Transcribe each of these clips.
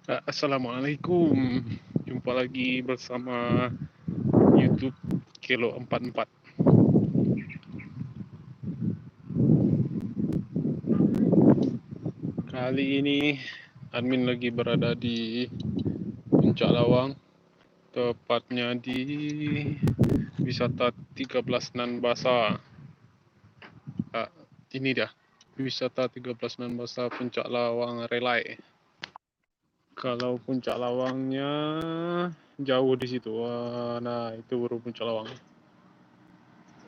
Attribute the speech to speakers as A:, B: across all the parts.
A: Assalamualaikum. Jumpa lagi bersama YouTube Kilo 44. Kali ini admin lagi berada di Puncak Lawang, tepatnya di wisata 13 Nan Basa. Ini dia, wisata 13 Nan Basa Puncak Lawang Relai. Kalau Puncak Lawangnya jauh di situ. Nah, itu baru Puncak Lawang.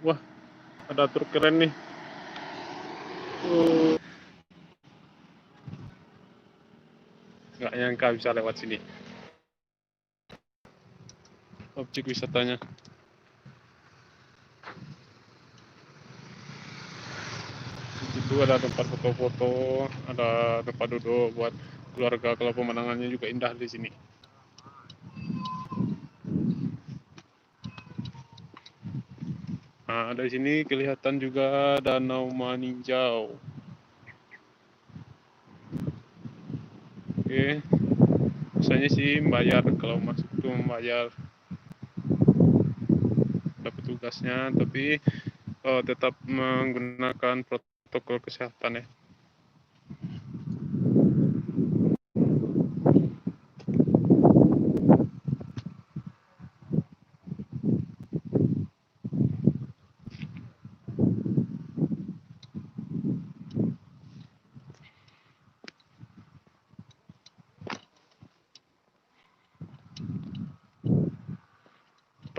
A: Wah, ada truk keren nih. Nggak nyangka bisa lewat sini. Objek wisatanya. Di situ ada tempat foto-foto, ada tempat duduk buat keluarga. Kalau pemandangannya juga indah di sini. Nah, dari sini kelihatan juga Danau Maninjau. Oke, biasanya sih membayar, kalau masuk tuh membayar, ada petugasnya, tapi tetap menggunakan protokol kesehatan ya.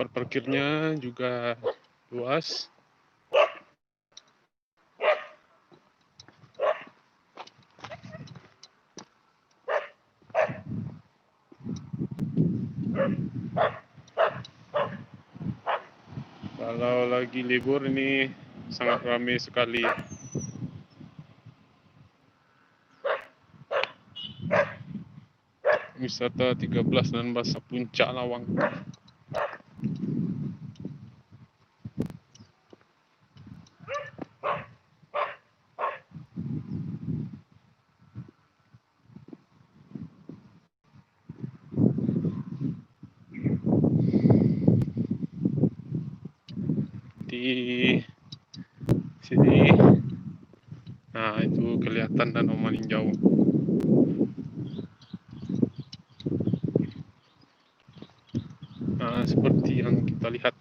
A: Tempat parkirnya juga luas. Kalau lagi libur ini sangat ramai sekali. Wisata 13 Nan Basa Puncak Lawang. Di sini, nah itu kelihatan Danau Maninjau. Nah, seperti yang kita lihat,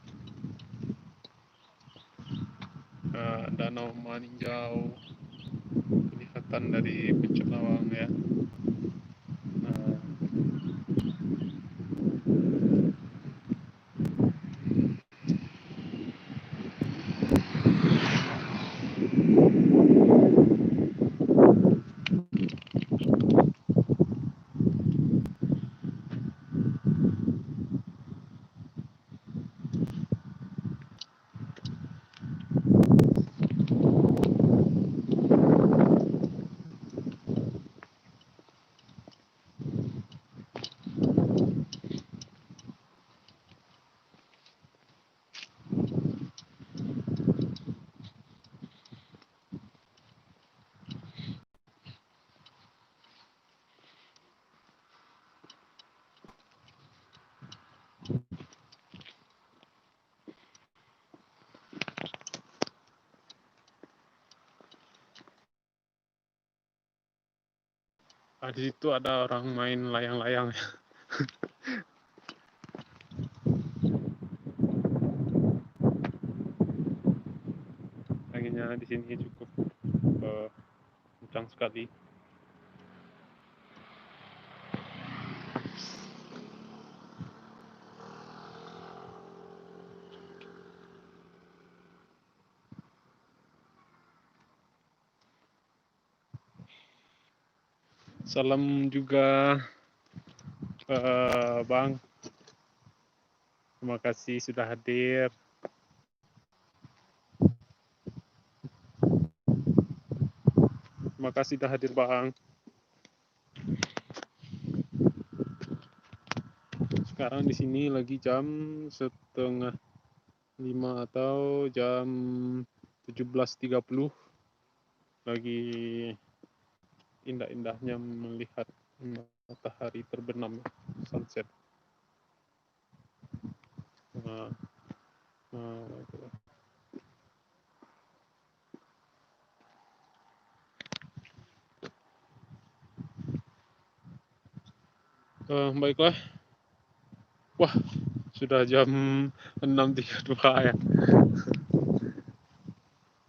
A: Danau Maninjau kelihatan dari Puncak Lawang ya. Nah, di situ ada orang main layang-layang. Anginnya di sini cukup kencang sekali. Salam juga Bang. Terima kasih sudah hadir. Terima kasih sudah hadir Bang. Sekarang di sini lagi jam 4:30 atau jam 17.30. Lagi indah-indahnya melihat matahari terbenam, sunset. Nah, itu. Baiklah. Wah, sudah jam 6.32 ya.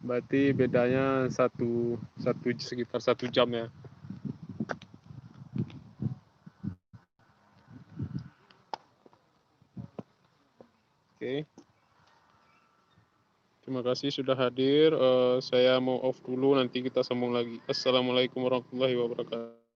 A: Berarti bedanya sekitar 1 jam ya. Oke. Terima kasih sudah hadir. Saya mau off dulu, nanti kita sambung lagi. Assalamualaikum warahmatullahi wabarakatuh.